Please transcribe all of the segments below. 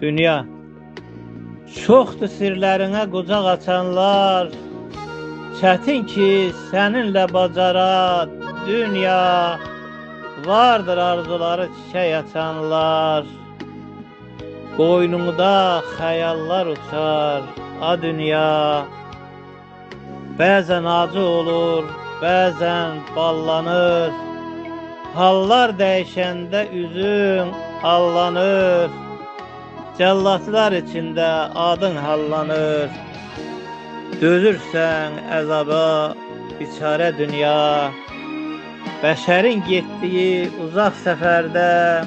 Dünya. Çoxdur sirlərinə qucaq açanlar, çətin ki səninlə bacara. Dünya. Vardır arzuları çiçək açanlar, qoynunda xəyallar uçar. A dünya. Bəzən acı olur, bəzən ballanır, hallar dəyişəndə üzün allanır. Cəllatlar içində adın hallanır. Dözürsən əzaba biçarə dünya. Bəşərin getdiyi uzaq səfərdə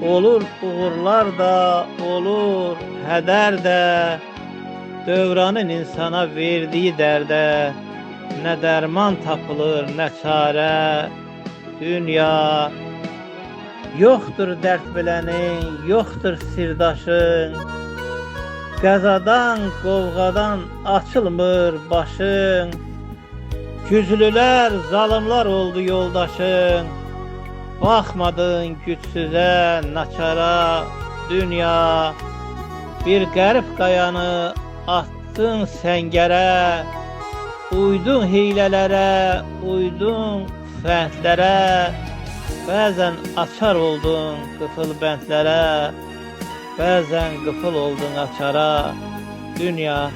olur uğurlar da, olur hədər də. Dövranın insana verdiyi dərdə nə dərman tapılır, nə çarə. Dünya. Yoxdur dərd bilənin, yoxdur sirdaşın, qəzadan, qovğadan açılmır başın. Güclülər, zalımlar oldu yoldaşın, baxmadın gücsüzə, naçara. Dünya. Bir qərib qayanı attın səngərə, uydun hiylələrə, uydun fəndlərə. Bəzən açar oldun qıfıl bəndlərə, bəzən qıfıl oldun açara. Dünya.